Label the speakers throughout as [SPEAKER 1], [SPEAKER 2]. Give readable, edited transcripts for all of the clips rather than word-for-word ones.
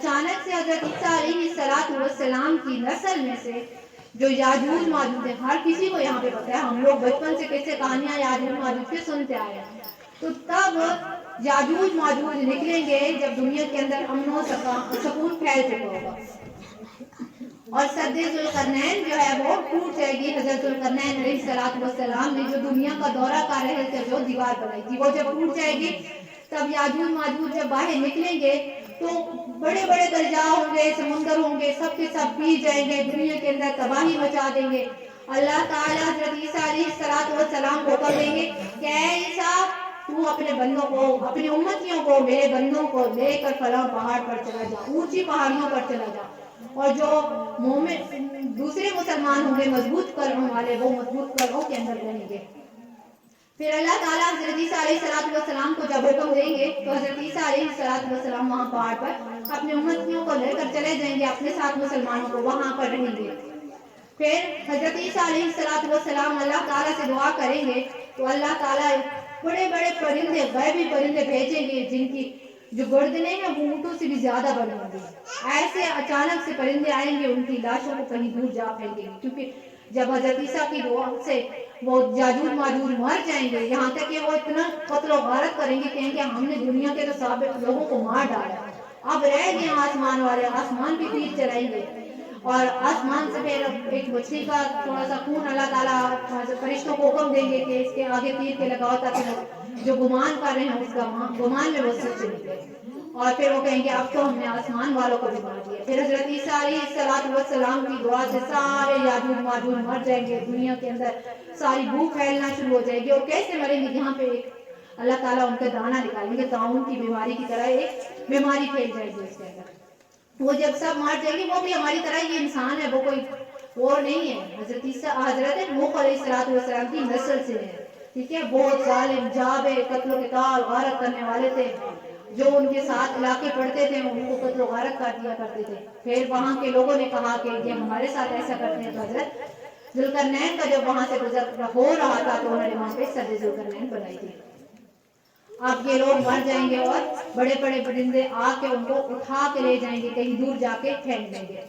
[SPEAKER 1] اچانک سے حضرت عیسیٰ علیہ السلام کی نسل میں سے جو یاجوج ماجوج ہیں، ہر کسی کو یہاں پہ پتا ہے، ہم لوگ بچپن سے کیسے کہانیاں یاجوج ماجوج کی سنتے آئے ہیں، تو تب یاجوج ماجوج نکلیں گے جب دنیا کے اندر امن و سکون پھیل چکا ہوگا، اور سد ذوالقرنین جو ہے وہ ٹوٹ جائے گی۔ حضرت ذوالقرنین علیہ السلام نے جو دنیا کا دورہ کر رہے تھے، جو دیوار بنائی تھی، وہ جب ٹوٹ جائے گی تب یاجوج ماجوج جب باہر نکلیں گے تو بڑے بڑے دریا ہوں گے، سمندر ہوں گے، سب کے سب پی جائیں گے، دنیا کے اندر تباہی مچا دیں گے۔ اللہ تعالیٰ حضرت عیسیٰ علیہ السلام کو حکم دیں گے کہ اے عیسیٰ، تو اپنے بندوں کو، اپنی امتیوں کو، میرے بندوں کو لے کر فلاں پہاڑ پر چلا جا، اونچی پہاڑیوں پر چلا جا، اور جو مومن دوسرے مسلمان ہوں گے مضبوط قلعوں والے، وہ مضبوط قلعوں کے اندر رہیں گے۔ پھر اللہ تعالیٰ حضرت عیسیٰ علیہ السلام کو جب حکم دیں گے تو حضرت عیسیٰ علیہ السلام وہاں پہاڑ پر اپنے امتیوں کو لے کر چلے جائیں گے، اپنے ساتھ مسلمانوں کو وہاں پر رہیں گے۔ پھر حضرت عیسیٰ علیہ السلام اللہ تعالیٰ سے دعا کریں گے تو اللہ تعالیٰ بڑے بڑے پرندے، غیبی پرندے بھیجیں گے جن کی جو گردنیں ہیں وہ اونٹوں سے بھی زیادہ بڑی ہوں گی۔ ایسے اچانک سے پرندے آئیں گے، ان کی لاشوں کو کہیں دور جا پھینکیں گے، کیونکہ جب حضرت عیسیٰ کی دعا سے وہ یاجوج ماجوج مر جائیں گے، یہاں تک کہ وہ اتنا قتل و غارت کریں گے، کہیں گے ہم نے دنیا کے تو سابق لوگوں کو مار ڈالا، اب رہ گئے آسمان والے، آسمان بھی تیر چلائیں گے، اور آسمان سے پھر ایک مچھلی کا تھوڑا سا خون اللہ تعالیٰ فرشتوں کو حکم دیں گے کہ اس کے آگے تیر کے لگاؤ، تاکہ وہ جو گمان کر رہے ہیں اس کا گمان میں وہ سچ نکلے، اور پھر وہ کہیں گے اب تو ہم نے آسمان والوں کو بھی مار دیا۔ پھر حضرت عیسیٰ علیہ السلام کی دعا سے سارے یاجوج ماجوج مر جائیں گے، دنیا کے اندر ساری بو پھیلنا شروع ہو جائے گی، اور کیسے مریں گے؟ یہاں پہ ایک اللہ تعالیٰ ان کا دانہ نکالیں گے، طاعون کی بیماری کی طرح ایک بیماری پھیل جائے گی اس کے اندر۔ وہ جب سب مر جائیں گے، وہ بھی ہماری طرح یہ انسان ہے، وہ کوئی اور نہیں ہے، حضرت نوح علیہ السلام کی نسل سے ہے، ٹھیک ہے؟ بہت ظالم، جابر، قتل و قتال، غارت کرنے والے تھے، جو ان کے ساتھ علاقے پڑھتے تھے ان کو قتل و غارت کر دیا کرتے تھے۔ پھر وہاں کے لوگوں نے کہا کہ یہ ہمارے ساتھ ایسا کرتے ہیں، تو حضرت ذوالقرنین کا جب وہاں سے گزر ہو رہا تھا تو انہوں نے وہاں پہ سد ذوالقرنین بنائی تھی۔ اب یہ لوگ مر جائیں گے اور بڑے بڑے پرندے آ کے ان کو اٹھا کے لے جائیں گے، کہیں دور جا کے پھینک دیں گے۔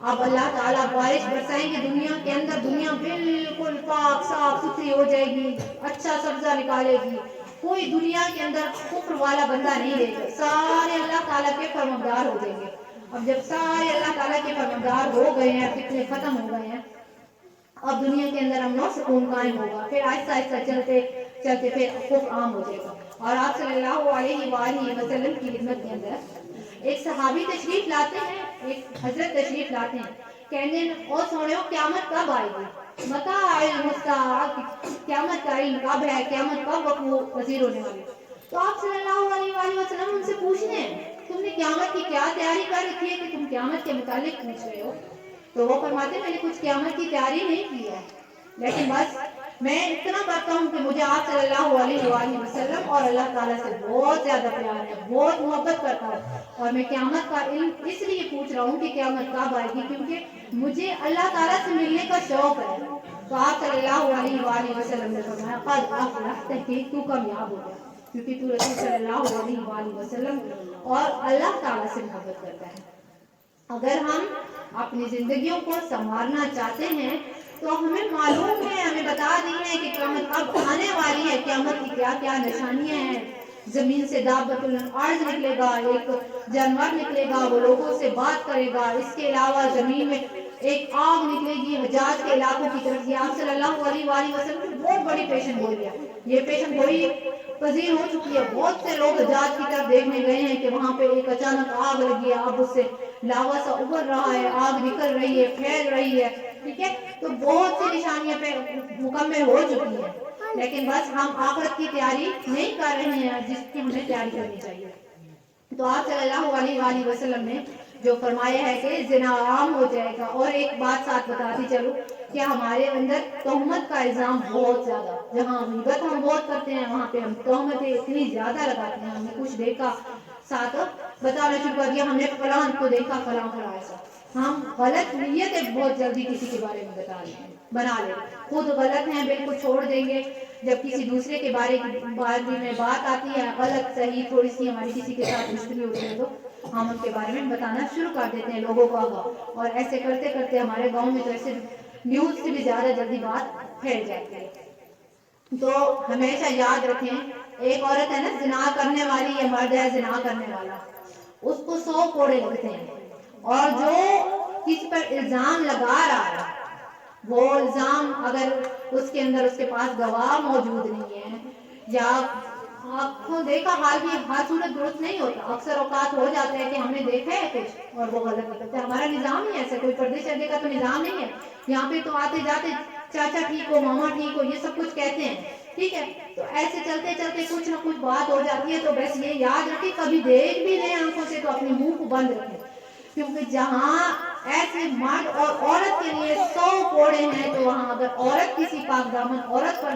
[SPEAKER 1] اب اللہ تعالیٰ بارش برسائیں گے دنیا کے اندر، دنیا بالکل پاک صاف ستھری ہو جائے گی، اچھا سبزہ نکالے گی، کوئی دنیا کے اندر کفر والا بندہ نہیں رہے گا، سارے اللہ تعالیٰ کے فرمانبردار ہو جائیں گے۔ اب جب سارے اللہ تعالیٰ کے فرمانبردار ہو گئے ہیں، فتنے ختم ہو گئے ہیں، اب دنیا کے اندر امن و سکون قائم ہوگا، پھر آہستہ آہستہ چلتے چلتے پھر کفر عام ہو جائے گا۔ اور آپ صلی اللہ علیہ وآلہ وسلم کی خدمت کے اندر ایک صحابی تشریف لاتے ہیں، ایک حضرت تشریف لاتے ہیں، کہنے او سوڑیو قیامت کب آئے گی؟ متى علم الساعة، قیامت کا علم کب ہے، قیامت کب وقوع پذیر ہونے والی؟ تو آپ صلی اللہ علیہ وآلہ وسلم ان سے پوچھنے ہیں تم نے قیامت کی کیا تیاری کر رکھی ہے کہ تم قیامت کے متعلق پوچھ رہے ہو؟ تو وہ فرماتے ہیں میں نے کچھ قیامت کی تیاری نہیں کی ہے، لیکن بس میں اتنا کرتا ہوں کہ مجھے آپ صلی اللہ علیہ وآلہ وسلم اور اللہ تعالیٰ سے بہت زیادہ پیار ہے، بہت محبت کرتا ہوں، اور میں قیامت کا علم اس لیے پوچھ رہا ہوں کہ قیامت کب آئے گی، کیونکہ مجھے اللہ تعالیٰ سے ملنے کا شوق ہے۔ تو آپ صلی اللہ علیہ وآلہ وسلم نے فرمایا قد افلحت، تحقیق تو کامیاب ہو گیا، کیونکہ تو رسول صلی اللہ علیہ وآلہ وسلم اور اللہ تعالیٰ سے محبت کرتا ہے۔ اگر ہم اپنی زندگیوں کو سنوارنا چاہتے ہیں تو ہمیں معلوم ہے، ہمیں بتا دی ہے کہ قیامت اب آنے والی ہے، قیامت کی کیا کیا نشانیاں ہیں۔ زمین سے دابۃ الارض نکلے گا، ایک جانور نکلے گا، وہ لوگوں سے بات کرے گا، اس کے علاوہ زمین میں ایک آگ نکلے گی حجاز کے علاقوں کی طرف۔ یہ آپ صلی اللہ علیہ وآلہ وسلم کی بہت بڑی پیشن گوئی ہے، یہ پیشن گوئی پذیر ہو چکی ہے، بہت سے لوگ حجاز کی طرف دیکھنے گئے ہیں کہ وہاں پہ ایک اچانک آگ لگی ہے، اب اس سے لاوا سا ابھر رہا ہے، آگ نکل رہی ہے، پھیل رہی ہے، ٹھیک ہے؟ تو بہت سی نشانیاں پہ مکمل ہو چکی ہیں، لیکن بس ہم آخرت کی تیاری نہیں کر رہے ہیں جس کی ہمیں تیاری کرنی چاہیے۔ تو آپ صلی اللہ علیہ وآلہ وسلم نے جو فرمایا ہے کہ زنا عام ہو جائے گا، اور ایک بات ساتھ بتاتی چلوں کہ ہمارے اندر تہمت کا الزام بہت زیادہ، جہاں غیبت ہم بہت کرتے ہیں وہاں پہ ہم تہمتیں اتنی زیادہ لگاتے ہیں، ہم نے کچھ دیکھا ساتھ بتانا شروع کر دیا، ہم نے فلاں کو دیکھا فلاں ایسا، ہم غلط نیتیں بہت جلدی کسی کے بارے میں بنا لیں، خود غلط ہیں بالکل چھوڑ دیں گے، جب کسی دوسرے کے بارے میں بات آتی ہے غلط صحیح تھوڑی سی ہماری کسی کے ساتھ مشکل ہوتی ہے تو ہم ان کے بارے میں بتانا شروع کر دیتے ہیں لوگوں کو، اور ایسے کرتے کرتے ہمارے گاؤں میں تو ایسے نیوز سے بھی زیادہ جلدی بات پھیل جاتی ہے۔ تو ہمیشہ یاد رکھیں، ایک عورت ہے نا زنا کرنے والی یا مرد ہے زنا کرنے والا، اس کو 100 کوڑے لگتے ہیں، اور جو کس پر الزام لگا رہا ہے وہ الزام اگر اس کے اندر اس کے پاس گواہ موجود نہیں ہے، یا آپ کو دیکھا حال بھی ہر صورت درست نہیں ہوتا، اکثر اوقات ہو جاتا ہے کہ ہم نے دیکھا ہے کچھ اور وہ غلط نکلتا ہے، ہمارا نظام ہی ایسا، کوئی پردے شردے کا تو نظام نہیں ہے، یہاں پہ تو آتے جاتے چاچا ٹھیک ہو ماما ٹھیک ہو یہ سب کچھ کہتے ہیں، ٹھیک ہے، تو ایسے چلتے چلتے کچھ نہ کچھ بات ہو جاتی ہے، تو بس یہ یاد رکھیں کبھی دیکھ بھی لیں آنکھوں سے تو اپنے منہ کو بند رکھیں، کیونکہ جہاں ایسے مرد اور عورت کے لیے 100 کوڑے ہیں تو وہاں اگر عورت کسی پاک دامن عورت پر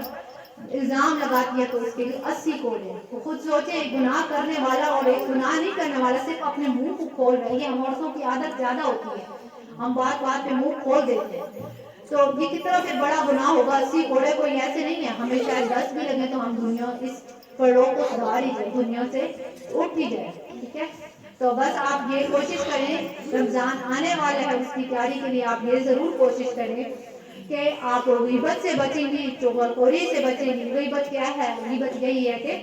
[SPEAKER 1] الزام لگاتی ہے تو اس کے لیے 80 کوڑے ہیں۔ تو خود سوچیں، ایک گناہ کرنے والا اور ایک گناہ نہیں کرنے والا صرف اپنے منہ کو کھول رہے ہیں، ہم عورتوں کی عادت زیادہ ہوتی ہے، ہم بات بات پہ منہ کھول دیتے ہیں، تو یہ کتنا پھر بڑا گناہ ہوگا، 80 کوڑے کوئی ایسے نہیں ہے، ہمیں شاید 10 بھی لگے تو ہم دنیا اس پرلوگ کو سدھار ہی جائے، دنیا سے اٹھ ہی جائے، ٹھیک ہے۔ تو بس آپ یہ کوشش کریں، رمضان آنے والا ہے اس کی تیاری کے لیے آپ یہ ضرور کوشش کریں کہ آپ غیبت سے بچیں گی، چغلخوری سے بچیں گی۔ غیبت کیا ہے؟ غیبت یہی ہے کہ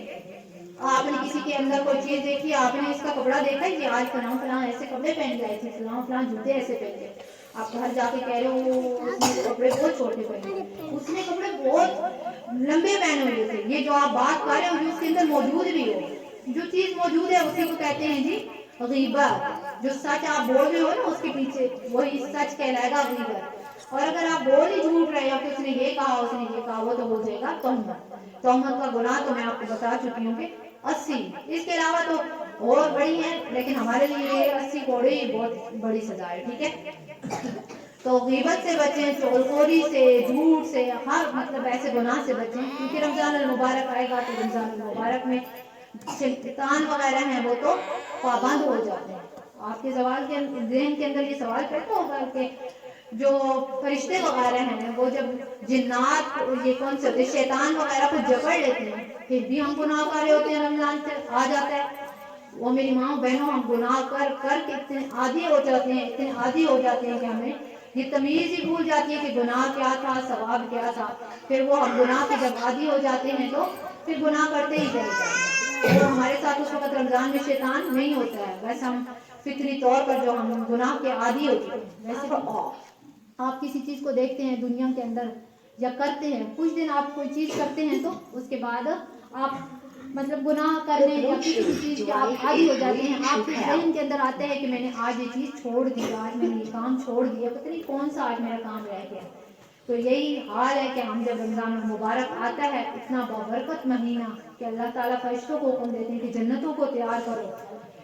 [SPEAKER 1] آپ نے کسی کے اندر کوئی چیز دیکھی، آپ نے اس کا کپڑا دیکھا کہ آج فلاں فلاں ایسے کپڑے پہن کے آئی تھی، فلاں فلاں جوتے ایسے پہن کے، آپ گھر جا کے کہہ رہے ہو اس نے کپڑے بہت چھوٹے پہنے، اس نے کپڑے بہت لمبے پہنے ہوئے تھے، یہ جو آپ بات کر رہے ہو جو اس کے اندر موجود بھی ہو، جو چیز موجود ہے اسی کو کہتے ہیں جی غیبت۔ جو سچ آپ بول رہے ہو نا اس کے پیچھے وہی سچ کہلائے گا غیبت، اور اگر آپ بول ہی جھوٹ رہے ہو کہ اس نے یہ کہا اس نے یہ کہا، وہ تو ہو جائے گا تہمت۔ تہمت کا گناہ تو میں آپ کو بتا چکی ہوں کہ 80، اس کے علاوہ تو اور بڑی ہیں، لیکن ہمارے لیے یہ 80 کوڑے ہی بہت بڑی سزا ہے، ٹھیک ہے۔ تو غیبت سے بچیں، چغلخوری سے، جھوٹ سے، ہر مطلب ایسے گناہ سے بچیں، کیونکہ رمضان المبارک آئے گا تو رمضان المبارک میں شیطان وغیرہ ہیں وہ تو پابند ہو جاتے ہیں۔ آپ کے سوال کے ذہن کے اندر یہ سوال پیدا ہوگا کہ جو فرشتے وغیرہ ہیں وہ جب جنات یہ کون سے ہوتے شیطان وغیرہ کو جکڑ لیتے ہیں پھر بھی ہم گناہ کر رہے ہوتے ہیں، رمضان سے آ جاتا ہے، وہ میری ماں بہنوں ہم گناہ کر کر کے اتنے عادی ہو جاتے ہیں، اتنے عادی ہو جاتے ہیں کہ ہمیں یہ تمیز ہی بھول جاتی ہے کہ گناہ کیا تھا ثواب کیا تھا، پھر وہ ہم گناہ کے جب عادی ہو جاتے ہیں تو پھر گناہ کرتے ہی چلے جاتے ہیں۔ وہ ہمارے ساتھ اس وقت رمضان میں شیطان نہیں ہوتا ہے، بس ہم فطری طور پر جو ہم گناہ کے عادی ہو چکے ہیں۔ ویسے آپ کسی چیز کو دیکھتے ہیں دنیا کے اندر یا کرتے ہیں، کچھ دن آپ کوئی چیز کرتے ہیں تو اس کے بعد آپ مطلب گناہ کرنے یا کسی چیز کے آپ عادی ہو جاتے ہیں، آپ کے ذہن کے اندر آتے ہیں کہ میں نے آج یہ چیز چھوڑ دی، آج میں نے یہ کام چھوڑ دیا، پتہ نہیں کون سا آج میرا کام رہ گیا۔ تو یہی حال ہے کہ ہم جب رمضان المبارک آتا ہے، اتنا بابرکت مہینہ کہ اللہ تعالیٰ فرشتوں کو حکم دیتے ہیں کہ جنتوں کو تیار کرو،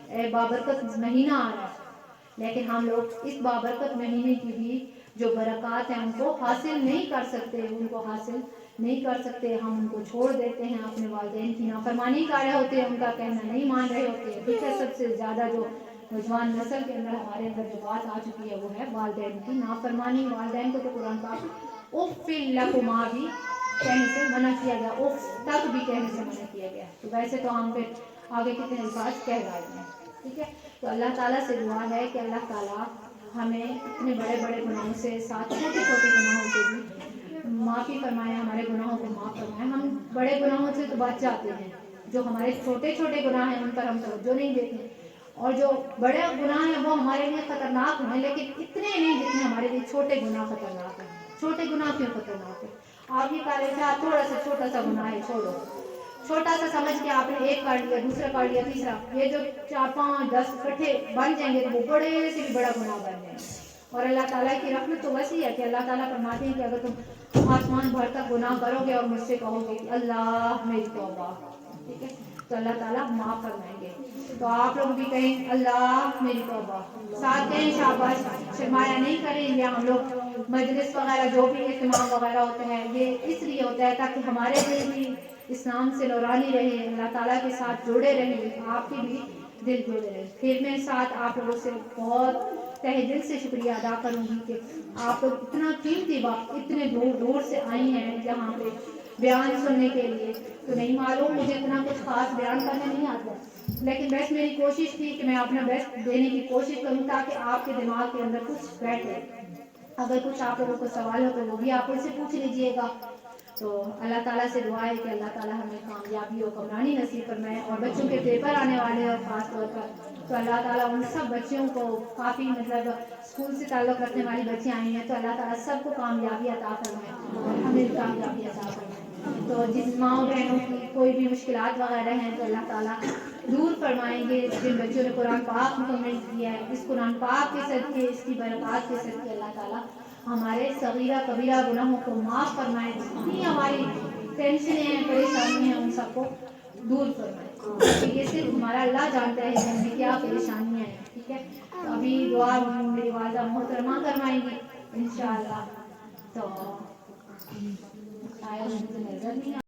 [SPEAKER 1] اے بابرکت مہینہ آ رہا ہے، لیکن ہم لوگ اس بابرکت مہینے کی بھی جو برکات ہیں ان کو حاصل نہیں کر سکتے، ان کو حاصل نہیں کر سکتے، ہم ان کو چھوڑ دیتے ہیں، اپنے والدین کی نافرمانی کر رہے ہوتے ہیں، ان کا کہنا نہیں مان رہے ہوتے ہیں، ٹھیک ہے۔ سب سے زیادہ جو نوجوان نسل کے اندر ہمارے اندر جو بات آ چکی ہے وہ ہے والدین کی نافرمانی۔ والدین کو تو قرآن پاک اف لکما بھی کہنے سے منع کیا گیا، اف تک بھی کہنے سے منع کیا گیا، تو ویسے تو ہم پھر آگے کتنے الفاظ کہہ رہے ہیں، ٹھیک ہے۔ تو اللہ تعالیٰ سے دعا ہے کہ اللہ تعالیٰ ہمیں اتنے بڑے بڑے گناہوں سے ساتھ چھوٹے چھوٹے گناہوں سے بھی معافی فرمائے، ہمارے گناہوں کو معاف فرمائے۔ ہم بڑے گناہوں سے تو بچ جاتے ہیں، جو ہمارے چھوٹے چھوٹے گناہ ہیں ان پر ہم توجہ نہیں دیتے، اور جو بڑے گناہ ہیں وہ ہمارے لیے خطرناک ہیں، لیکن اتنے نہیں جتنے ہمارے لیے چھوٹے گناہ خطرناک ہیں۔ چھوٹے گناہ کیوں خطرناک ہے؟ آپ یہ کہہ رہے تھے آپ تھوڑا سا چھوٹا سا گناہ ہے چھوڑو، چھوٹا سا سمجھ کے آپ نے ایک کر لیا، دوسرا کر لیا، تیسرا، یہ جو 4 5 10 اکٹھے بن جائیں گے تو وہ بڑے سے بھی بڑا گناہ بن جائیں گے۔ اور اللہ تعالیٰ کی رحمت تو وسیع ہے کہ اللہ تعالیٰ فرماتے ہیں کہ اگر تم آسمان بھر تک گناہ کرو گے اور مجھ سے کہو گے کہ اللہ میری توبہ، ٹھیک ہے، تو اللہ تعالیٰ معاف فرمائیں گے۔ تو آپ لوگ بھی کہیں اللہ میری توبہ، ساتھ کہیں شاباش، شرمایا نہیں کریں، یا ہم لوگ مجلس وغیرہ جو بھی اہتمام وغیرہ ہوتے ہیں یہ اس لیے ہوتا ہے تاکہ ہمارے دل بھی اسلام سے نورانی رہے، اللہ تعالیٰ کے ساتھ جڑے رہیں، آپ کی بھی دل جوڑے رہے. پھر میں ساتھ آپ لوگوں سے بہت تہ دل سے شکریہ ادا کروں گی کہ آپ لوگ اتنا قیمتی وقت اتنے دور دور سے آئی ہیں یہاں پہ بیان سننے کے لیے. تو نہیں معلوم, مجھے اتنا کچھ خاص بیان کرنے نہیں آتا, لیکن بس میری کوشش تھی کہ میں اپنا بیسٹ دینے کی کوشش کروں تاکہ آپ کے دماغ کے اندر کچھ بیٹھے. اگر کچھ آپ لوگوں کو سوال ہو تو وہ بھی آپ ان سے پوچھ لیجئے گا. تو اللہ تعالیٰ سے دعا ہے کہ اللہ تعالیٰ ہمیں کامیابی و کامرانی نصیب فرمائے. اور بچوں کے پیپر آنے والے ہیں خاص طور پر, تو اللہ تعالیٰ ان سب بچیوں کو, کافی مطلب اسکول سے تعلق رکھنے والی بچیاں آئی ہیں, تو اللہ تعالیٰ سب کو کامیابی عطا فرمائے اور ہمیں بھی کامیابی عطا فرمائے. تو جس ماؤں بہنوں کی کوئی بھی مشکلات وغیرہ ہیں تو اللہ تعالیٰ دور فرمائیں گے. جن بچوں نے قرآن پاک مکمل کیا ہے, اس قرآن پاک کے صدقے, اس کی برکات کے صدقے اللہ تعالیٰ ہمارے صغیرہ کبیرہ گناہوں کو معاف فرمائے. جتنی ہماری ٹینشنیں ہیں, پریشانی ہیں, ان سب کو دور فرمائے. کیونکہ یہ صرف ہمارا اللہ جانتا ہے کہ ہمیں کیا پریشانیاں ہیں. ٹھیک ہے, تو ابھی دعا میری والدہ محترمہ کروائیں گی انشاءاللہ. تو شاید مجھے نظر نہیں